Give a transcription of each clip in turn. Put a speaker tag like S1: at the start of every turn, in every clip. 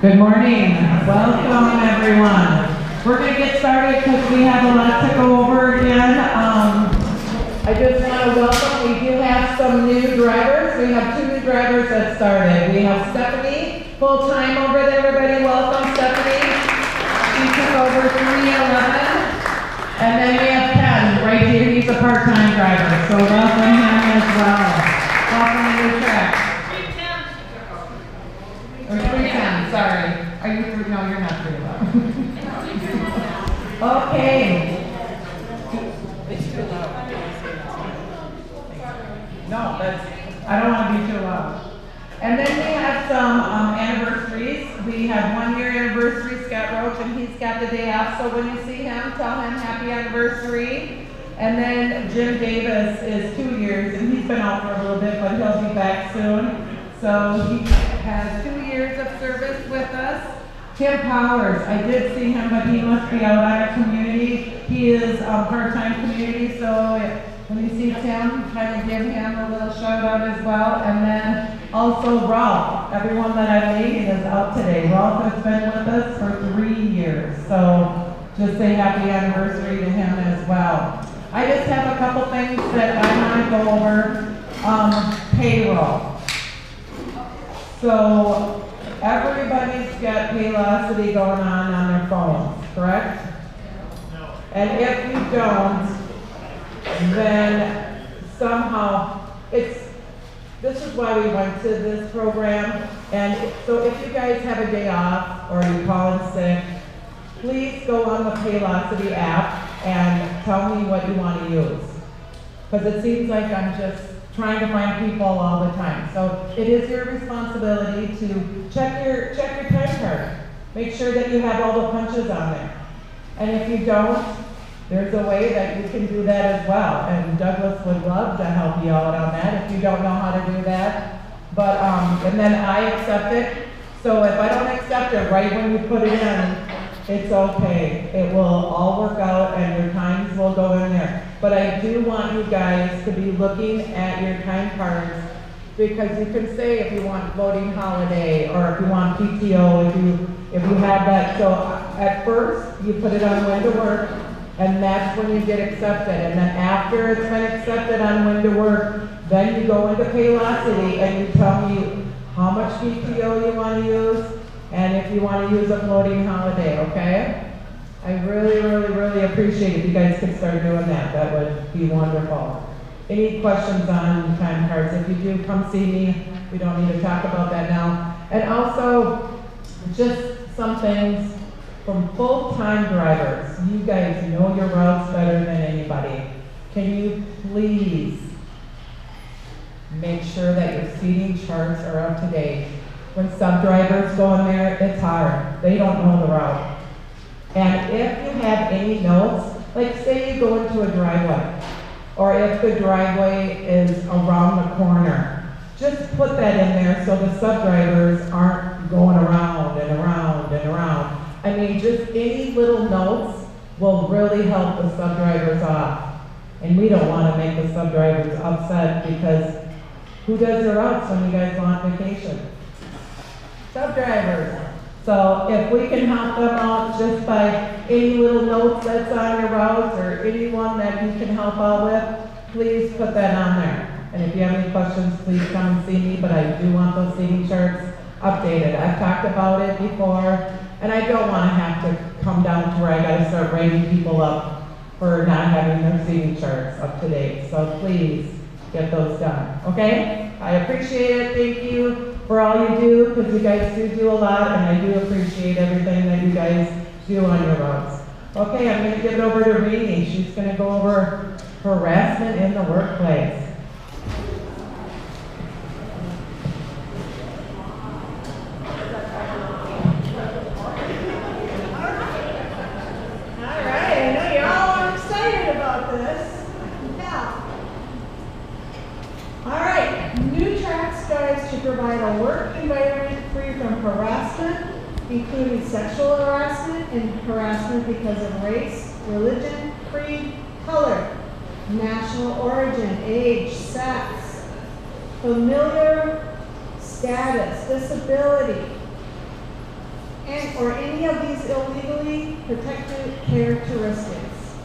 S1: Good morning. Welcome, everyone. We're going to get started because we have a lot to go over again. I just want to welcome, we do have some new drivers. We have 2 new drivers that started. We have Stephanie, full-time over there. Everybody, welcome Stephanie. She took over 311. And then we have Ken right here. He's a part-time driver. So welcome him as well. Welcome to your track. Or 310, sorry. Are you 3? No, you're not 311. Okay. It's too loud. No, I don't want to be too loud. And then we have some anniversaries. We have 1-year anniversary, Scott Roach, and he's got the day off. So when you see him, tell him happy anniversary. And then Jim Davis is 2 years, and he's been out for a little bit, but he'll be back soon. So he has 2 years of service with us. Tim Powers, I did see him, but he must be out on a community. He is part-time community, so when you see Tim, kind of give him a little shout out as well. And then also Ralph, everyone that I'm meeting is out today. Ralph has been with us for 3 years, so just say happy anniversary to him as well. I just have a couple things that I want to go over. Payroll. So everybody's got Paylocity going on their phones, correct? No. And if you don't, then somehow this is why we went to this program. And so if you guys have a day off or you call in sick, please go on the Paylocity app and tell me what you want to use. Because it seems like I'm just trying to find people all the time. So it is your responsibility to check your time card. Make sure that you have all the punches on there. And if you don't, there's a way that you can do that as well. And Douglas would love to help you out on that if you don't know how to do that. But, and then I accept it. So if I don't accept it right when you put it in, it's okay. It will all work out and your times will go in there. But I do want you guys to be looking at your time cards, because you can say if you want voting holiday or if you want PTO, if you have that. So at first you put it on when to work, and that's when you get accepted. And then after it's been accepted on when to work, then you go into Paylocity and you tell me how much PTO you want to use and if you want to use a floating holiday, okay? I really, really, really appreciate if you guys could start doing that. That would be wonderful. Any questions on time cards? If you do, come see me. We don't need to talk about that now. And also, just some things from full-time drivers. You guys know your routes better than anybody. Can you please make sure that your seating charts are up to date? When sub-drivers go in there, it's hard. They don't know the route. And if you have any notes, like say you go into a driveway, or if the driveway is around the corner, just put that in there so the sub-drivers aren't going around and around and around. I mean, just any little notes will really help the sub-drivers off. And we don't want to make the sub-drivers upset, because who does their routes when you guys go on vacation? Sub-drivers. So if we can help them out just by any little notes that's on your routes or anyone that you can help out with, please put that on there. And if you have any questions, please come and see me, but I do want those seating charts updated. I've talked about it before, and I don't want to have to come down to where I got to start rating people up for not having their seating charts up to date. So please get those done, okay? I appreciate it. Thank you for all you do, because you guys do a lot, and I do appreciate everything that you guys do on your routes. Okay, I'm going to give it over to Rini. She's going to go over harassment in the workplace.
S2: All right, I know you all are excited about this. Yeah. All right, new track strives to provide a work environment free from harassment, including sexual harassment and harassment because of race, religion, creed, color, national origin, age, sex, familiar status, disability, protected characteristics.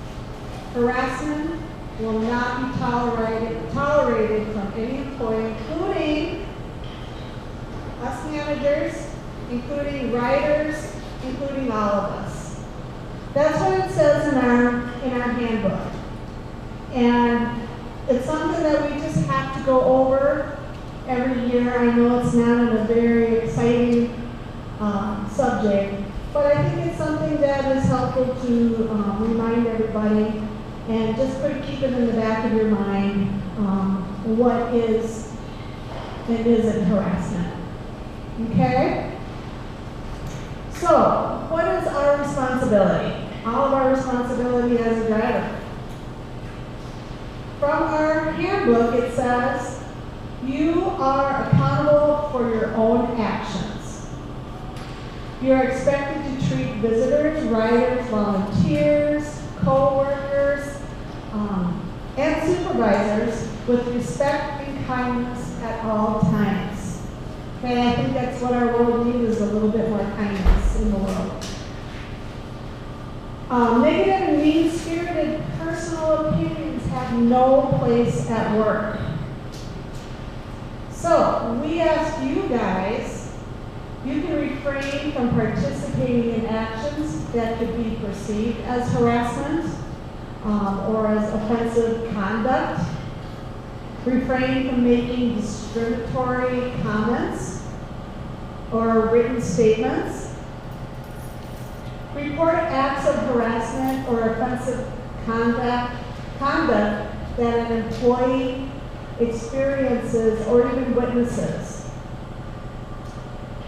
S2: Harassment will not be tolerated from any employee, including us managers, including writers, including all of us. That's what it says in our handbook. And it's something that we just have to go over every year. I know it's not a very exciting subject, but I think it's something that is helpful to remind everybody and just keep it in the back of your mind what is and isn't harassment. Okay? So, what is our responsibility? All of our responsibility as a driver. From our handbook, it says, you are accountable for your own actions. You are expected to treat visitors, riders, volunteers, co-workers, and supervisors with respect and kindness at all times. Okay, I think that's what our world needs, is a little bit more kindness in the world. Negative and mean-spirited personal opinions have no place at work. So, we ask you guys, you can refrain from participating in actions that could be perceived as harassment or as offensive conduct. Refrain from making discriminatory comments or written statements. Report acts of harassment or offensive conduct that an employee experiences or even witnesses.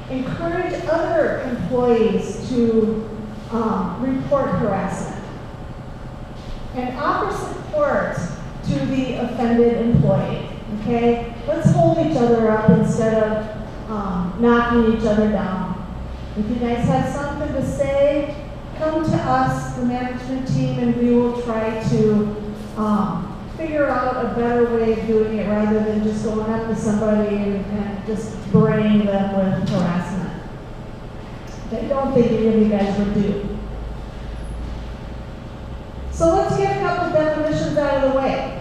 S2: Encourage other employees to report harassment. And offer support to the offended employee. Okay? Let's hold each other up instead of knocking each other down. If you guys have something to say, come to us, the management team, and we will try to figure out a better way of doing it rather than just going up to somebody and just berating them with harassment. I don't think any of you guys would do. So let's get a couple definitions out of the way.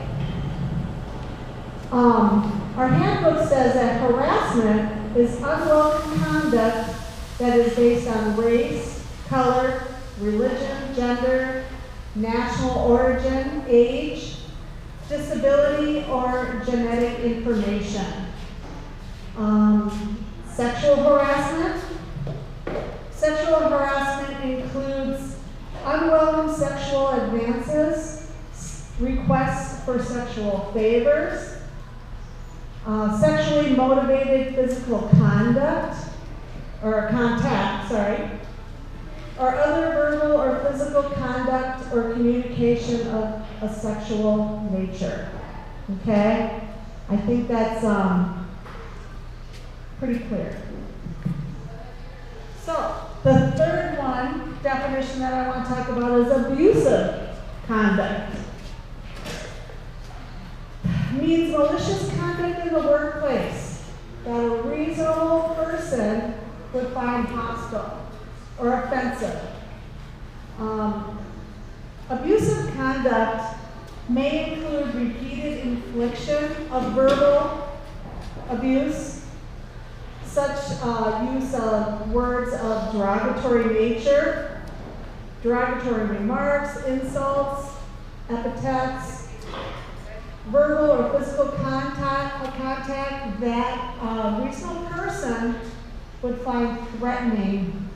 S2: Our handbook says that harassment is unwelcome conduct that is based on race, color, religion, gender, national origin, age, disability, or genetic information. Sexual harassment. Sexual harassment includes unwelcome sexual advances, requests for sexual favors, sexually motivated physical contact, or other verbal or physical conduct or communication of a sexual nature. Okay? I think that's pretty clear. So, the third definition that I want to talk about is abusive conduct. Means malicious conduct in the workplace that a reasonable person would find hostile or offensive. Abusive conduct may include repeated infliction of verbal abuse, such use of words of derogatory nature, derogatory remarks, insults, epithets, verbal or physical contact that a reasonable person would find threatening,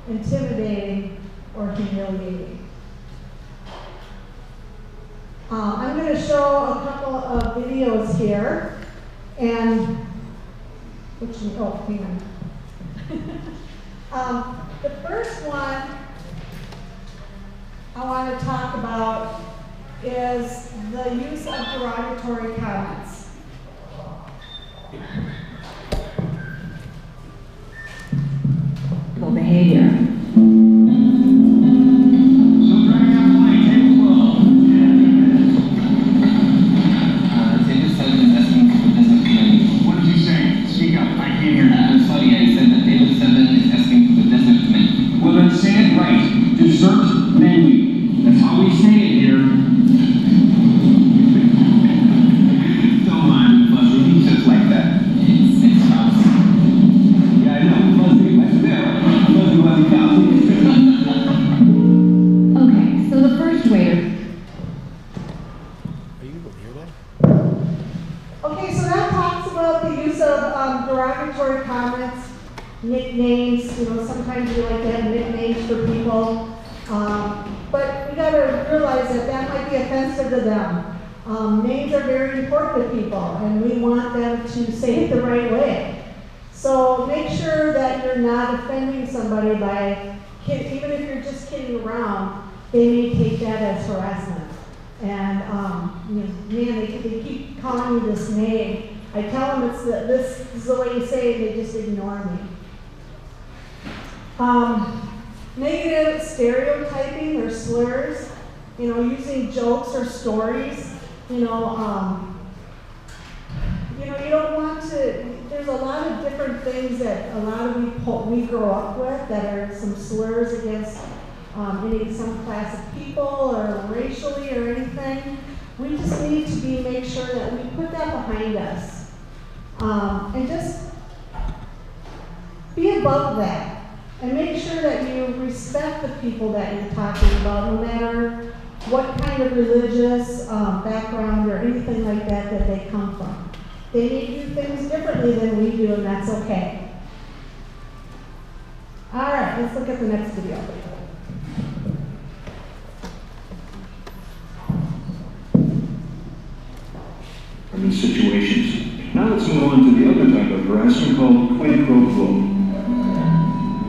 S2: intimidating, or humiliating. I'm going to show a couple of videos here, and hang on. The first one I want to talk about is the use of derogatory comments.
S3: Behavior.
S4: Sorry, I said that table 7 is asking for the designated. Well, then say it right. Deserve
S2: nicknames. You know, sometimes we like to have nicknames for people. But we gotta realize that that might be offensive to them. Names are very important to people, and we want them to say it the right way. So make sure that you're not offending somebody by, even if you're just kidding around, they may take that as harassment. And, you know, man, they keep calling me this name. I tell them this is the way you say it, they just ignore me. Negative stereotyping or slurs, you know, using jokes or stories, you know, you don't want to, there's a lot of different things that a lot of we grow up with that are some slurs against some class of people or racially or anything. We just need to make sure that we put that behind us. And just be above that. And make sure that you respect the people that you're talking about, no matter what kind of religious background or anything like that they come from. They may do things differently than we do, and that's okay. All right, let's look at the next video.
S3: In these situations. Now let's move on to the other type of harassment called quid pro quo.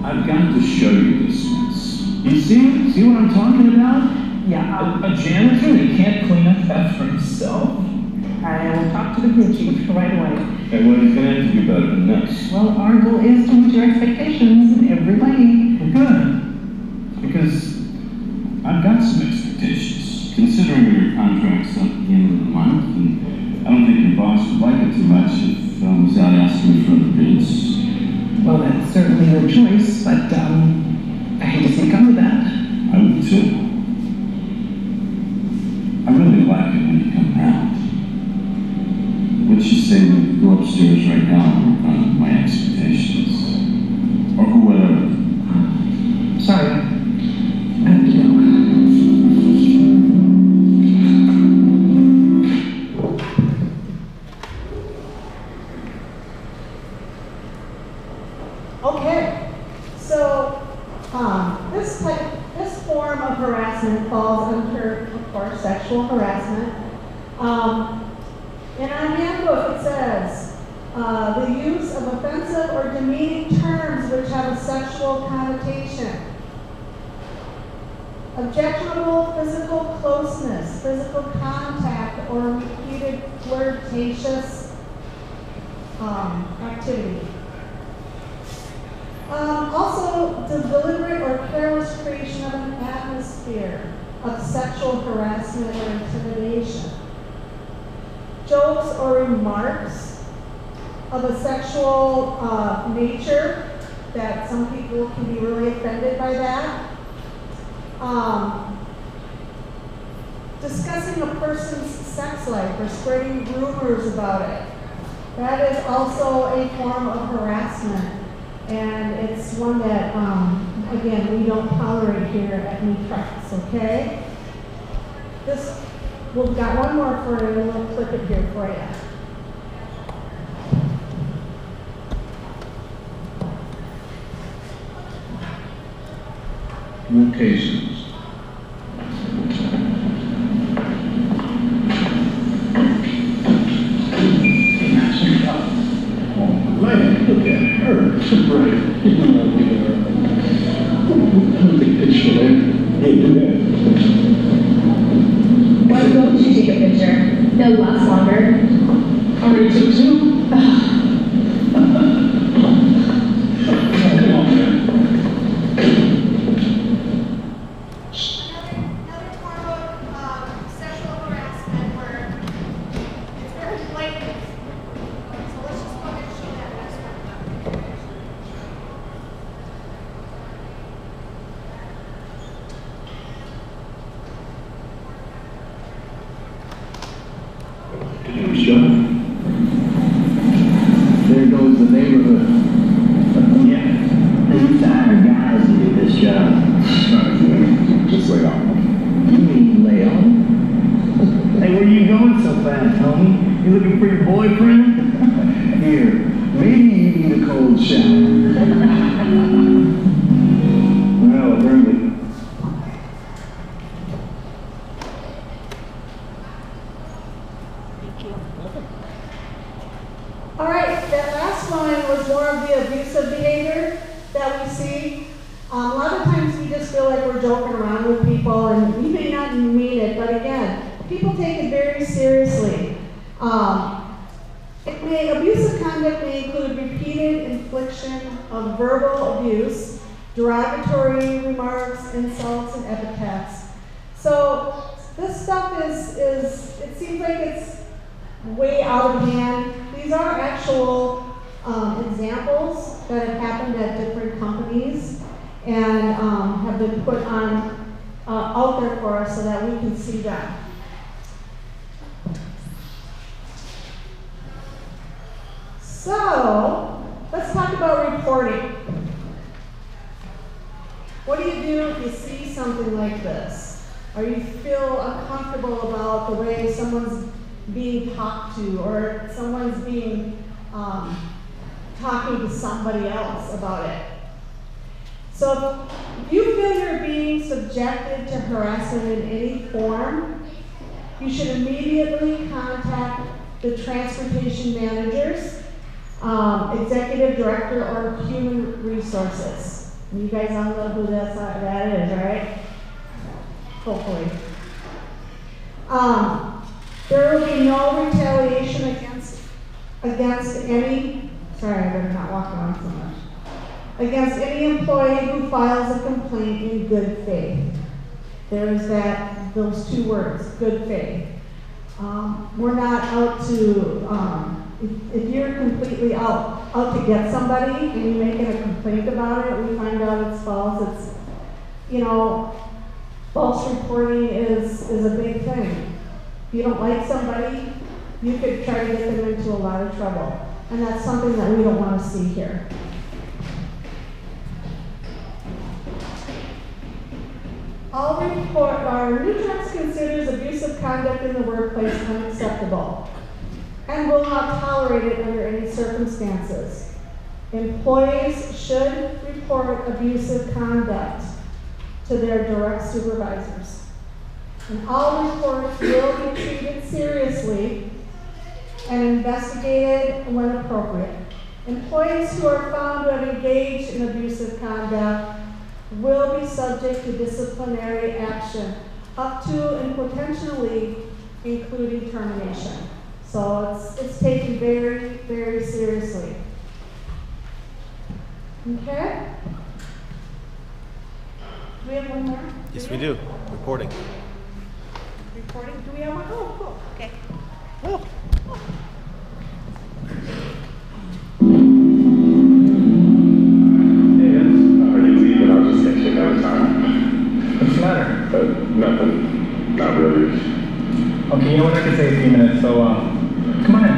S3: I've got to show you this mess. You see what I'm talking about?
S4: Yeah, a janitor that can't clean up after himself? I will talk to the crew chief right away.
S3: And what he's gonna have to do better than this?
S4: Well, our goal is to meet your expectations in every way.
S3: Good. Because I've got some expectations. Considering your contract's up at the end of the month, and I don't think your boss would like it too much if I was out asking for other bids.
S4: Well, that's certainly your choice, but I hate to see it come to that.
S3: I would too. I really like it when you come around. Let's just say we go upstairs right now and work on my expectations. Or whatever.
S4: Sorry. I have to go.
S2: Okay, so this form of harassment falls under, of course, sexual harassment. In our handbook, it says the use of offensive or demeaning terms which have a sexual connotation, objectionable physical closeness, physical contact, or repeated flirtatious activity. Also, the deliberate or careless creation of an atmosphere of sexual harassment or intimidation. Jokes or remarks of a sexual nature that some people can be really offended by that. Discussing a person's sex life or spreading rumors about it. That is also a form of harassment. And it's one that, again, we don't tolerate here at New Trucks, okay? We've got one more for you, and we'll clip it here for you.
S3: More cases. Man, look at her. Right. Take a picture there. Hey, do that.
S5: Why don't you take a picture? They'll last longer.
S3: Already took two? Come on, man.
S2: Another form of sexual harassment where it's very blatant. So let's just go ahead and show that next one.
S3: There goes the neighborhood. Yeah.
S6: These tired guys to do this job.
S3: Just lay off.
S6: You mean lay on? Hey, where you going so fast, homie? You looking for your boyfriend?
S3: Here, maybe you need a cold shower.
S2: see. A lot of times we just feel like we're joking around with people, and we may not mean it, but again, people take it very seriously. Abusive conduct may include repeated infliction of verbal abuse, derogatory remarks, insults, and epithets. So this stuff it seems like it's way out of hand. These are actual examples that have happened at different companies and have been put on out there for us so that we can see them. So, let's talk about reporting. What do you do if you see something like this? Or you feel uncomfortable about the way someone's being talked to, or someone's being talking to somebody else about it? So, if you feel you're being subjected to harassment in any form, you should immediately contact the transportation managers, executive director, or human resources. You guys all know who that is, right? Hopefully. There will be no retaliation against any, sorry, I better not walk around so much, against any employee who files a complaint in good faith. There's those two words, good faith. We're not out to, if you're completely out to get somebody and you're making a complaint about it, we find out it's false. It's, false reporting is a big thing. If you don't like somebody, you could try to get them into a lot of trouble. And that's something that we don't want to see here. Nutrix considers abusive conduct in the workplace unacceptable and will not tolerate it under any circumstances. Employees should report abusive conduct to their direct supervisors. And all reports will be treated seriously and investigated when appropriate. Employees who are found to have engaged in abusive conduct will be subject to disciplinary action, up to and potentially including termination. So it's taken very, very seriously. Okay? Do we have one more?
S7: Yes, we do. Reporting.
S2: Reporting? Do we have one? Oh, cool. Okay.
S7: Oh.
S4: What's the matter?
S8: Nothing. Not really.
S4: Okay, you know what? I can say a few minutes, so come on in.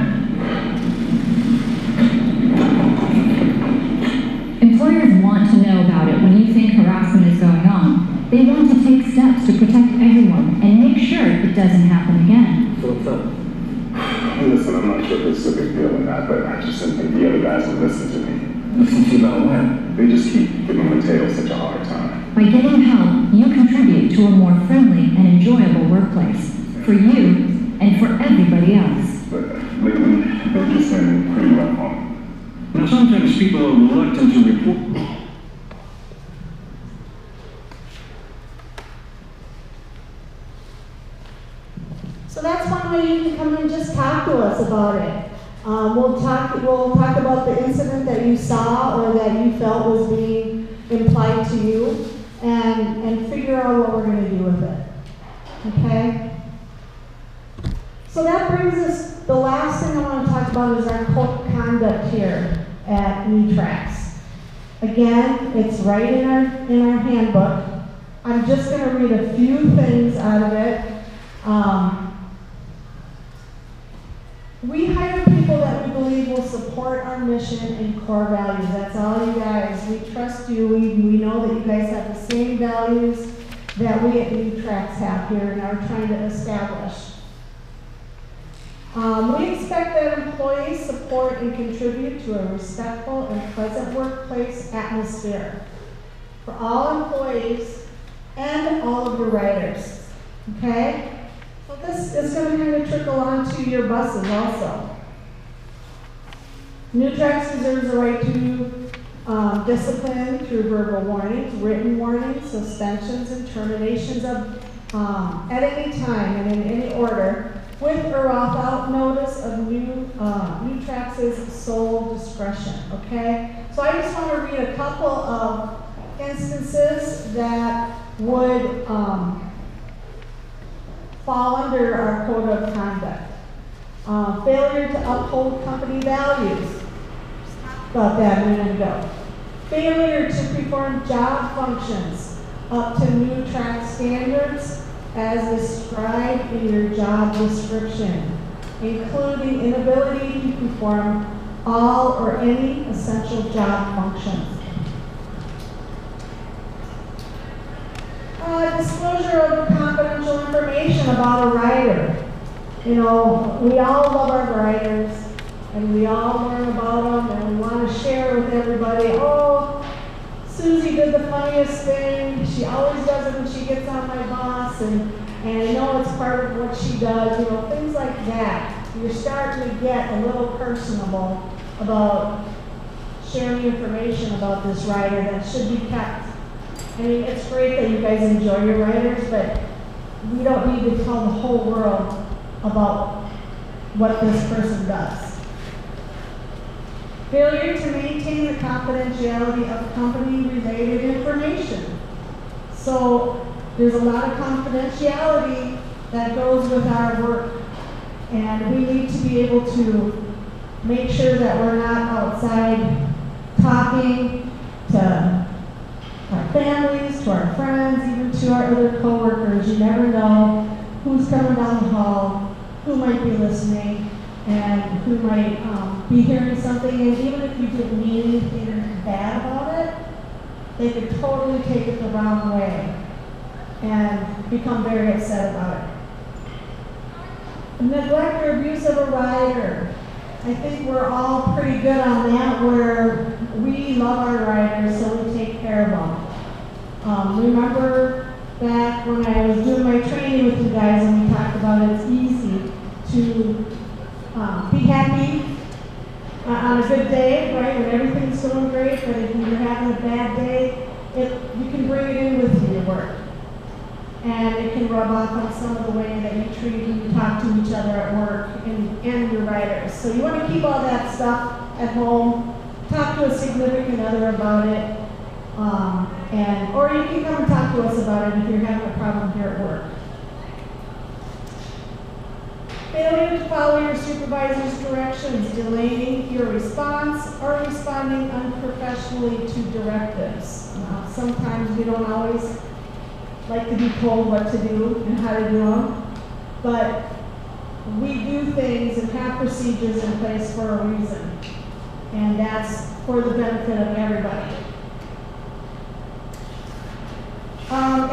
S9: Employers want to know about it when you think harassment is going on. They want to take steps to protect everyone and make sure it doesn't happen again.
S4: So what's up?
S8: Listen, I'm not sure if this is a big deal or not, but I just didn't think the other guys would listen to me.
S4: Listen to you about what?
S8: They just keep giving Mateo such a hard time.
S9: By getting help, you contribute to a more friendly and enjoyable workplace for you and for everybody else.
S8: But lately, they've just been pretty rough on me.
S6: Now, sometimes people are reluctant to report.
S2: So that's one way you can come and just talk to us about it. We'll talk about the incident that you saw or that you felt was being implied to you, and figure out what we're going to do with it. Okay? So that brings us, the last thing I want to talk about is our code of conduct here at Nutrix. Again, it's right in our handbook. I'm just going to read a few things out of it. We hire people that we believe will support our mission and core values. That's all you guys. We trust you. We know that you guys have the same values that we at Nutrix have here and are trying to establish. We expect that employees support and contribute to a respectful and pleasant workplace atmosphere for all employees and all of your riders. Okay? So this is going to kind of trickle onto your buses also. Nutrix reserves the right to discipline through verbal warnings, written warnings, suspensions, and terminations of at any time and in any order, with or without notice of Nutrax's sole discretion, okay? So I just want to read a couple of instances that would fall under our code of conduct. Failure to uphold company values. About that a minute ago. Failure to perform job functions up to Nutrax standards as described in your job description, including inability to perform all or any essential job functions. Disclosure of confidential information about a writer. You know, we all love our writers, and we all learn about them, and we want to share with everybody, oh, Susie did the funniest thing. She always does it when she gets on my boss, and I know it's part of what she does, you know, things like that. You're starting to get a little personable about sharing information about this writer that should be kept. I mean, it's great that you guys enjoy your writers, but we don't need to tell the whole world about what this person does. Failure to maintain the confidentiality of company-related information. So there's a lot of confidentiality that goes with our work, and we need to be able to make sure that we're not outside talking to our families, to our friends, even to our other coworkers. You never know who's coming down the hall, who might be listening, and who might be hearing something, and even if you didn't mean anything bad about it, they could totally take it the wrong way and become very upset about it. Neglect or abuse of a rider. I think we're all pretty good on that, where we love our riders, so we take care of them. Remember back when I was doing my training with you guys and we talked about it's easy to be happy on a good day, right, when everything's going great, but if you're having a bad day, you can bring it in with you to work. And it can rub off on some of the way that you treat and you talk to each other at work and your writers. So you want to keep all that stuff at home, talk to a significant other about it, or you can come and talk to us about it if you're having a problem here at work. Failure to follow your supervisor's directions, delaying your response, or responding unprofessionally to directives. Sometimes we don't always like to be told what to do and how to do them, but we do things and have procedures in place for a reason, and that's for the benefit of everybody.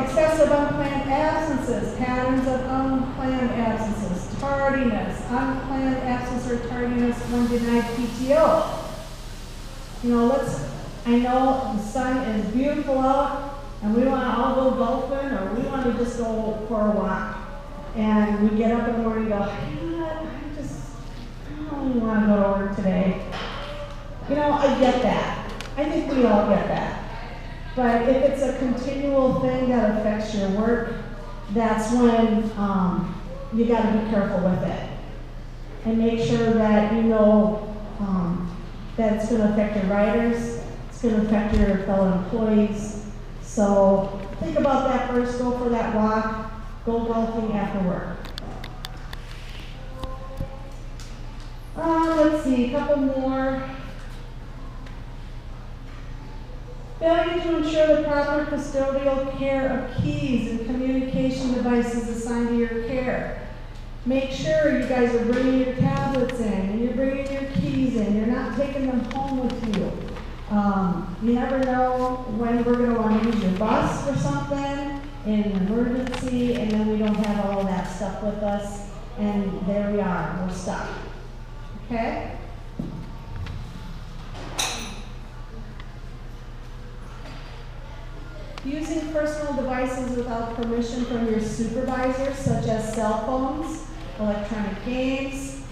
S2: Excessive unplanned absences, patterns of unplanned absences, tardiness, unplanned absence or tardiness when denied PTO. You know, I know the sun is beautiful out and we want to all go golfing or we want to just go for a walk. And we get up in the morning and go, you know what, I don't want to go to work today. You know, I get that. I think we all get that. But if it's a continual thing that affects your work, that's when you got to be careful with it. And make sure that you know that it's going to affect your writers, it's going to affect your fellow employees. So think about that first, go for that walk, go golfing after work. Let's see, a couple more. Failure to ensure the proper custodial care of keys and communication devices assigned to your care. Make sure you guys are bringing your tablets in and you're bringing your keys in. You're not taking them home with you. You never know when we're going to want to use your bus for something in an emergency, and then we don't have all of that stuff with us, and there we are, we're stuck. Okay? Using personal devices without permission from your supervisor, such as cell phones, electronic games,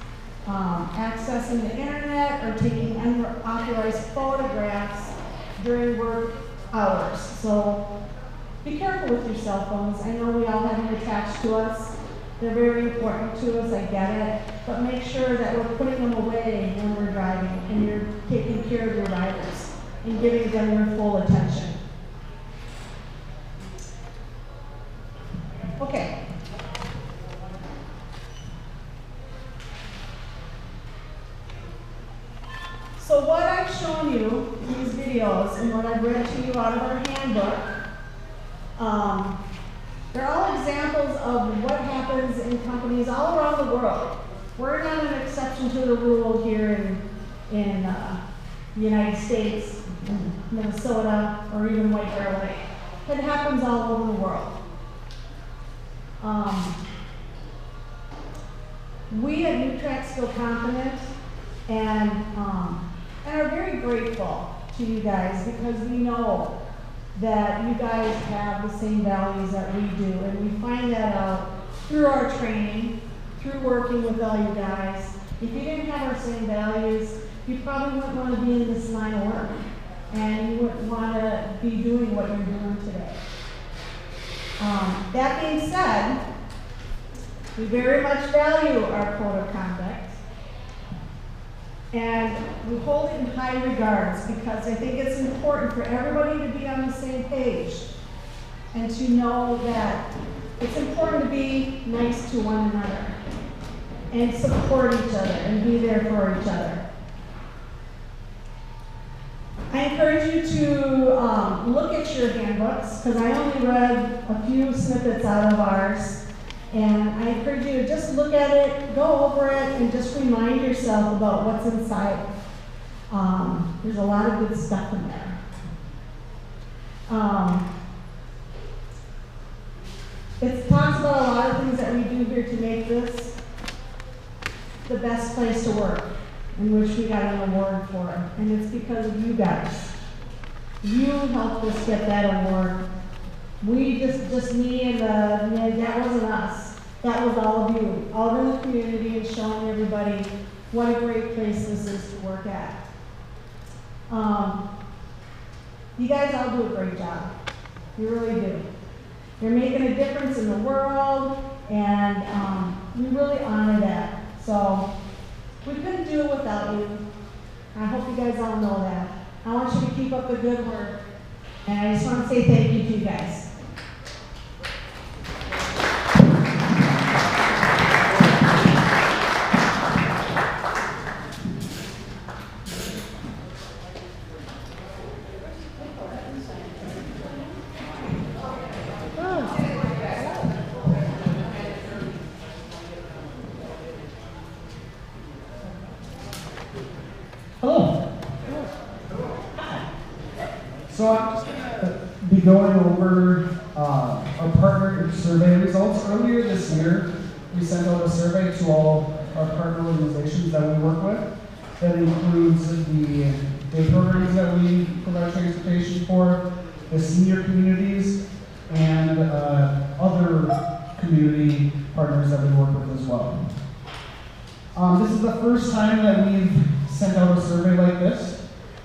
S2: accessing the internet, or taking unauthorized photographs during work hours. So be careful with your cell phones. I know we all have them attached to us. They're very important to us, I get it. But make sure that we're putting them away when we're driving and you're taking care of your riders and giving them your full attention. Okay. So what I've shown you in these videos and what I've read to you out of our handbook, they're all examples of what happens in companies all around the world. We're not an exception to the rule here in the United States, Minnesota, or even White Bear Lake. It happens all over the world. We at NewTrax feel confident and are very grateful to you guys because we know that you guys have the same values that we do, and we find that out through our training, through working with all you guys. If you didn't have our same values, you probably wouldn't want to be in this line of work, and you wouldn't want to be doing what you're doing today. That being said, we very much value our code of conduct, and we hold it in high regards because I think it's important for everybody to be on the same page and to know that it's important to be nice to one another and support each other and be there for each other. I encourage you to look at your handbooks because I only read a few snippets out of ours. And I encourage you to just look at it, go over it, and just remind yourself about what's inside. There's a lot of good stuff in there. It talks about a lot of things that we do here to make this the best place to work, in which we got an award for. And it's because of you guys. You helped us get that award. We just me and that wasn't us. That was all of you, all in the community and showing everybody what a great place this is to work at. You guys all do a great job. You really do. You're making a difference in the world, and we really honor that. So we couldn't do it without you. I hope you guys all know that. I want you to keep up the good work, and I just want to say thank you to you guys.
S10: So I'm just going to be going over our partner survey results. Earlier this year, we sent out a survey to all our partner organizations that we work with. That includes the day programs that we provide transportation for, the senior communities, and other community partners that we work with as well. This is the first time that we've sent out a survey like this.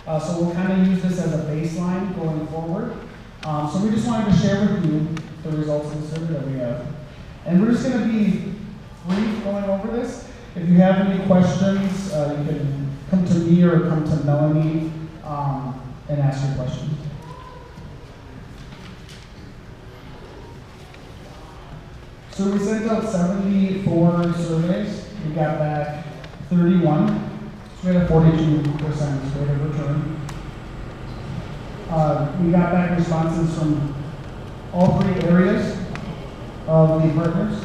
S10: So we'll kind of use this as a baseline going forward. So we just wanted to share with you the results of the survey that we have. And we're just going to be brief going over this. If you have any questions, you can come to me or come to Melanie and ask your questions. So we sent out 74 surveys. We got back 31. We had a 42% rate of return. We got back responses from all three areas of the partners.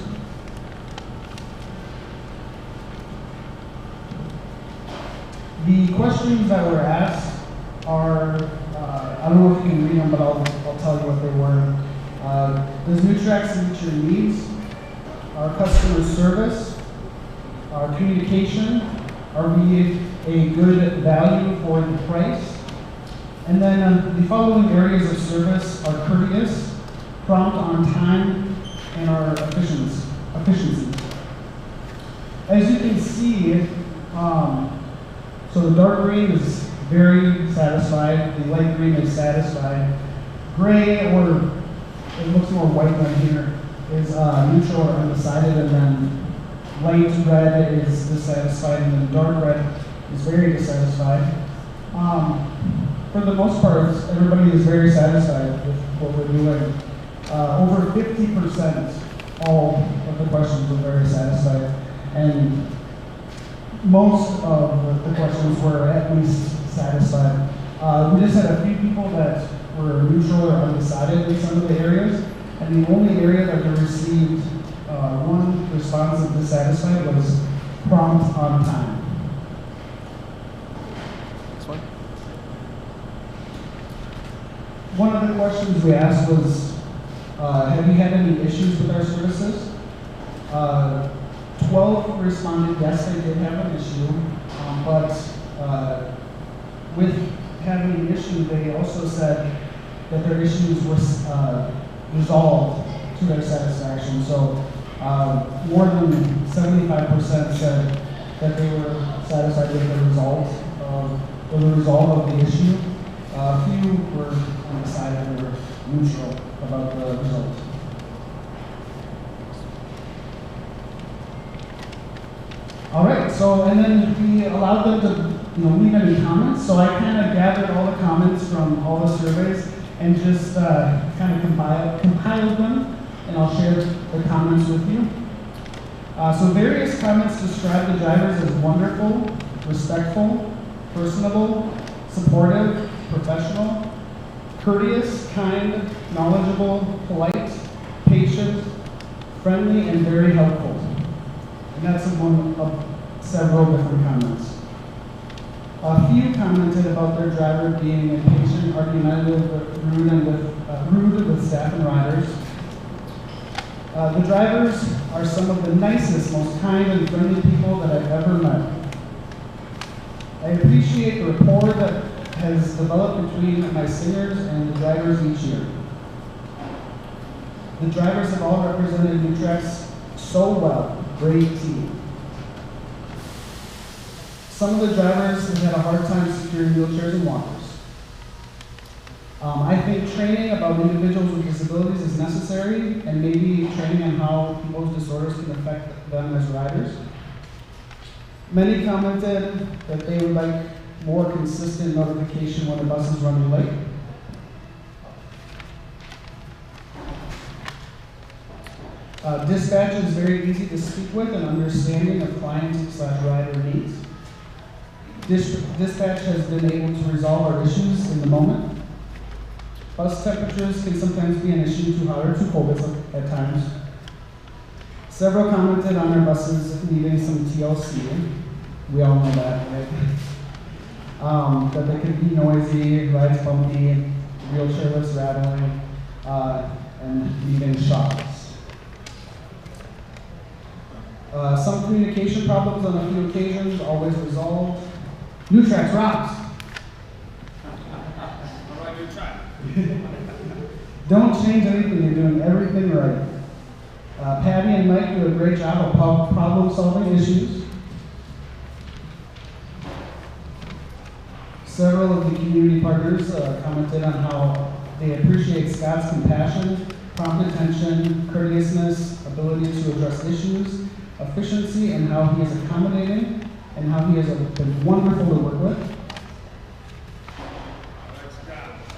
S10: The questions that were asked are, I don't know if you can read them, but I'll tell you what they were. Does NewTrax meet your needs? Our customer service? Our communication? Are we a good value for the price? And then the following areas of service are courteous, prompt on time, and our efficiency. As you can see, so the dark green is very satisfied. The light green is satisfied. Gray, or it looks more white than here, is neutral or undecided, and then light red is dissatisfied, and then dark red is very dissatisfied. For the most part, everybody is very satisfied with what we're doing. Over 50%, all of the questions were very satisfied, and most of the questions were at least satisfied. We just had a few people that were neutral or undecided in some of the areas, and the only area that we received one response of dissatisfied was prompt on time.
S7: This one?
S10: One of the questions we asked was, have you had any issues with our services? 12 responded yes, they did have an issue, but with having an issue, they also said that their issues were resolved to their satisfaction. So more than 75% said that they were satisfied with the result of the issue. A few were undecided or neutral about the result. All right, so, and then we allowed them to leave any comments. So I kind of gathered all the comments from all the surveys and just kind of compiled them, and I'll share the comments with you. So various comments describe the drivers as wonderful, respectful, personable, supportive, professional, courteous, kind, knowledgeable, polite, patient, friendly, and very helpful. And that's one of several different comments. A few commented about their driver being impatient, argumentative, rude with staff and riders. The drivers are some of the nicest, most kind and friendly people that I've ever met. I appreciate the rapport that has developed between my singers and the drivers each year. The drivers have all represented Utrecht so well. Great team. Some of the drivers have had a hard time securing wheelchairs and walkers. I think training about individuals with disabilities is necessary, and maybe training on how people's disorders can affect them as riders. Many commented that they would like more consistent notification when the bus is running late. Dispatch is very easy to speak with and understanding of client/rider needs. Dispatch has been able to resolve our issues in the moment. Bus temperatures can sometimes be an issue, too hot or too cold at times. Several commented on our buses needing some TLC. We all know that, right? That they could be noisy, rides bumpy, wheelchair lifts rattling, and needing shocks. Some communication problems on a few occasions, always resolved. Utrecht rocks.
S8: All right, good try.
S10: Don't change anything, you're doing everything right. Patty and Mike do a great job of problem solving issues. Several of the community partners commented on how they appreciate Scott's compassion, prompt attention, courteousness, ability to address issues, efficiency, and how he is accommodating, and how he has been wonderful to work with.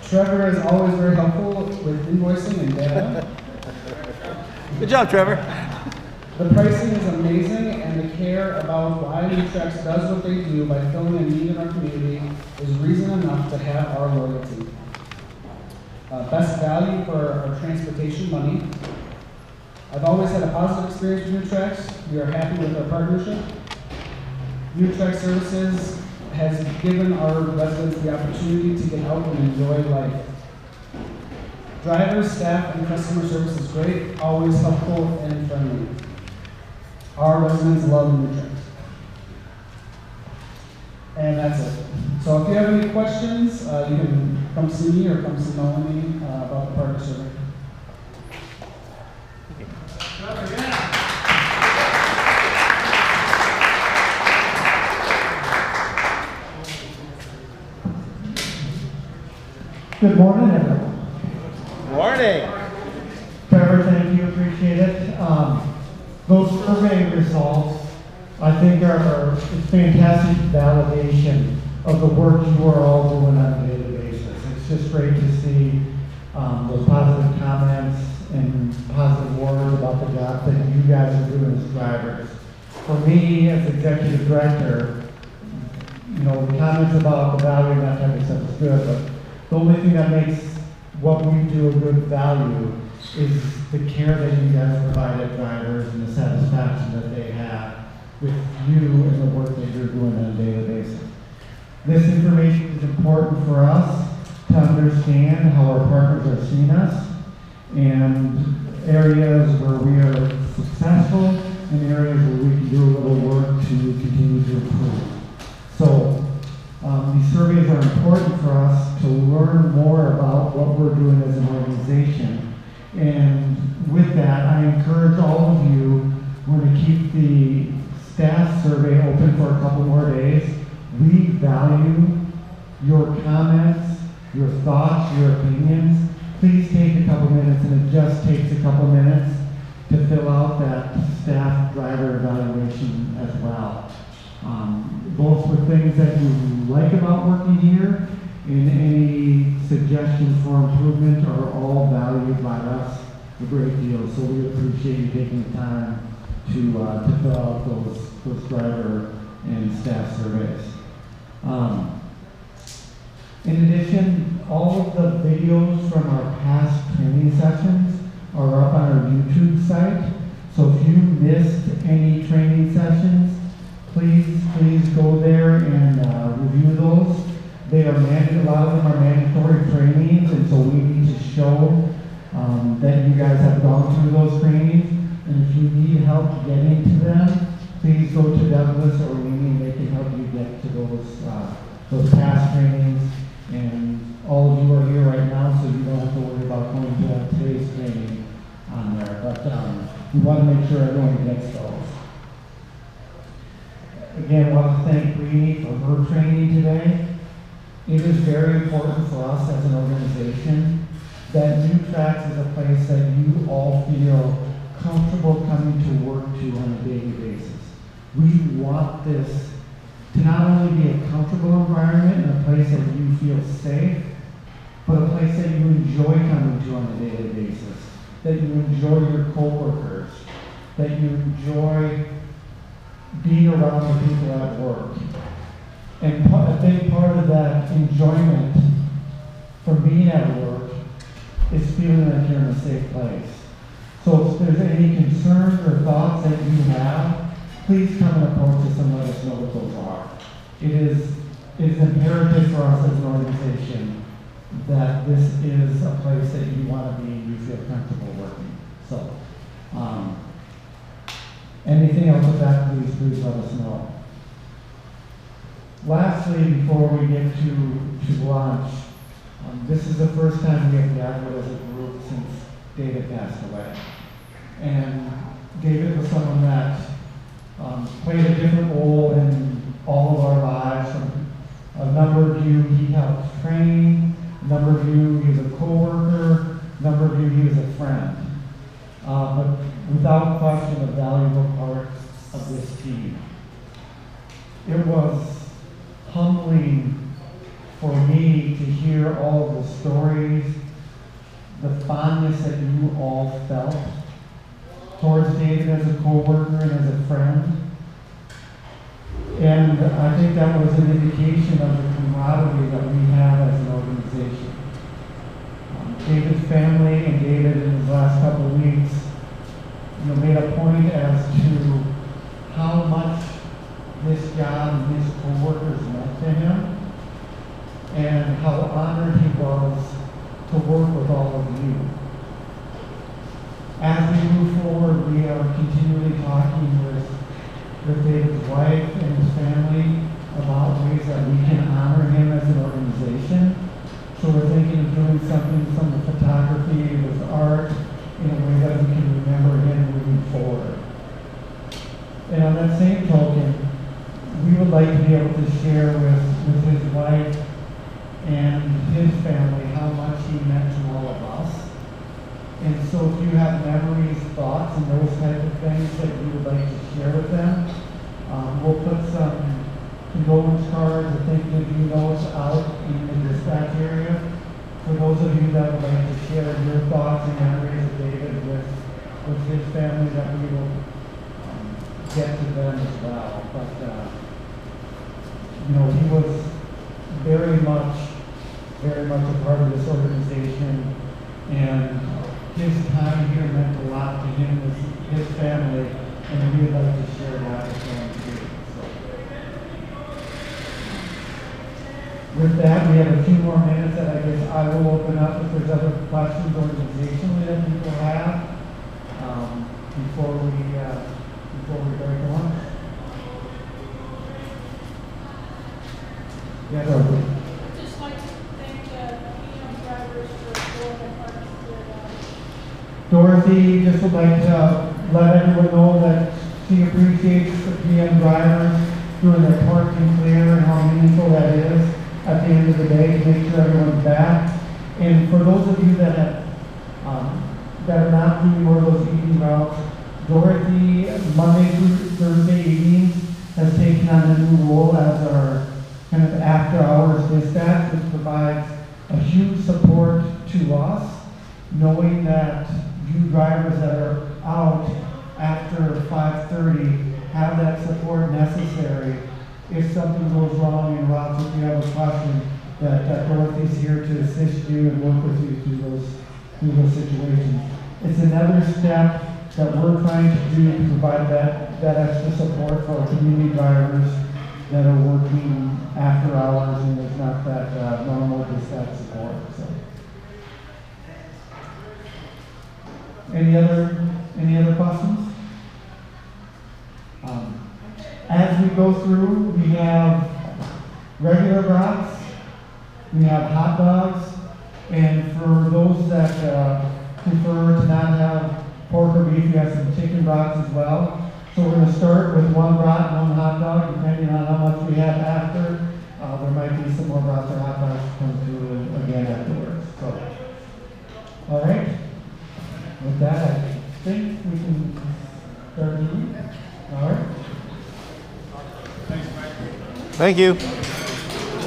S10: Trevor is always very helpful with invoicing and data.
S7: Good job, Trevor.
S10: The pricing is amazing, and the care about why Utrecht does what they do by filling a need in our community is reason enough to have our loyalty. Best value for our transportation money. I've always had a positive experience with Utrecht. We are happy with our partnership. Utrecht Services has given our residents the opportunity to get out and enjoy life. Drivers, staff, and customer service is great, always helpful and friendly. Our residents love Utrecht. And that's it. So if you have any questions, you can come see me or come see Melanie about the partner survey.
S11: Good morning, everyone.
S7: Morning.
S11: Trevor, thank you, appreciate it. Those survey results, I think it's fantastic validation of the work you are all doing on a daily basis. It's just great to see those positive comments and positive words about the job that you guys are doing as drivers. For me, as executive director, you know, the comments about the value and that type of stuff is good, but the only thing that makes what we do a good value is the care that you guys provide at drivers and the satisfaction that they have with you and the work that you're doing on a daily basis. This information is important for us to understand how our partners are seeing us and areas where we are successful and areas where we can do a little work to continue to improve. So these surveys are important for us to learn more about what we're doing as an organization. And with that, I encourage all of you, we're going to keep the staff survey open for a couple more days. We value your comments, your thoughts, your opinions. Please take a couple minutes, and it just takes a couple minutes to fill out that staff driver evaluation as well. Both with things that you like about working here and any suggestions for improvement are all valued by us a great deal. So we appreciate you taking the time to fill out those driver and staff surveys. In addition, all of the videos from our past training sessions are up on our YouTube site. So if you missed any training sessions, please go there and review those. They are a lot of them are mandatory trainings, and so we need to show that you guys have gone through those trainings. And if you need help getting to them, please go to Douglas or Mimi, and they can help you get to those past trainings. And all of you are here right now, so you don't have to worry about going to today's training on there. But we want to make sure everyone gets those. Again, I want to thank Brini for her training today. It is very important for us as an organization that New Tracks is a place that you all feel comfortable coming to work to on a daily basis. We want this to not only be a comfortable environment and a place that you feel safe, but a place that you enjoy coming to on a daily basis, that you enjoy your coworkers, that you enjoy being around the people at work. And a big part of that enjoyment from being at work is feeling like you're in a safe place. So if there's any concerns or thoughts that you have, please come and approach us and let us know what those are. It is imperative for us as an organization that this is a place that you want to be and you feel comfortable working. So, anything else with that, please let us know. Lastly, before we get to lunch, this is the first time we have gathered as a group since David passed away. And David was someone that played a different role in all of our lives. From a number of you, he helped train. A number of you, he was a co-worker. A number of you, he was a friend. But without question, a valuable part of this team. It was humbling for me to hear all of the stories, the fondness that you all felt towards David as a co-worker and as a friend. And I think that was an indication of the camaraderie that we have as an organization. David's family and David in his last couple of weeks, made a point as to how much this job and his co-workers meant to him, and how honored he was to work with all of you. As we move forward, we are continually talking with David's wife and his family about ways that we can honor him as an organization. So we're thinking of doing something, some photography with art, in a way that we can remember him moving forward. And on that same token, we would like to be able to share with his wife and his family how so if you have memories, thoughts, and those type of things that you would like to share with them, we'll put some condolence cards or thank you notes out in the dispatch area for those of you that would like to share your thoughts and memories of David with his family, that we will get to them as well. But he was very much a part of this organization, and his time here meant a lot to him, his family, and we would like to share that with them too. So, with that, we have a few more minutes that I guess I will open up if there's other questions organizationally that people have before we break lunch. Yes, sir.
S12: I'd just like to thank the drivers for doing their part to
S11: Dorothy just would like to let everyone know that she appreciates the PM drivers doing their part to clear and how meaningful that is at the end of the day to make sure everyone's back. And for those of you that are not doing more of those evening routes, Dorothy, Monday through Thursday evenings, has taken on a new role as our kind of after-hours dispatch, which provides a huge support to us, knowing that you drivers that are out after 5:30 have that support necessary if something goes wrong in routes, if you have a question, that Dorothy's here to assist you and work with you through those situations. It's another step that we're trying to do to provide that extra support for our community drivers that are working after hours and there's not that normal dispatch support. So, any other questions? As we go through, we have regular brats, we have hot dogs, and for those that prefer to not have pork or beef, we have some chicken brats as well. So we're going to start with one brat and one hot dog, depending on how much we have after. There might be some more brats or hot dogs to come through again afterwards. So, all right. With that, I think we can start eating. All right.
S7: Thank you.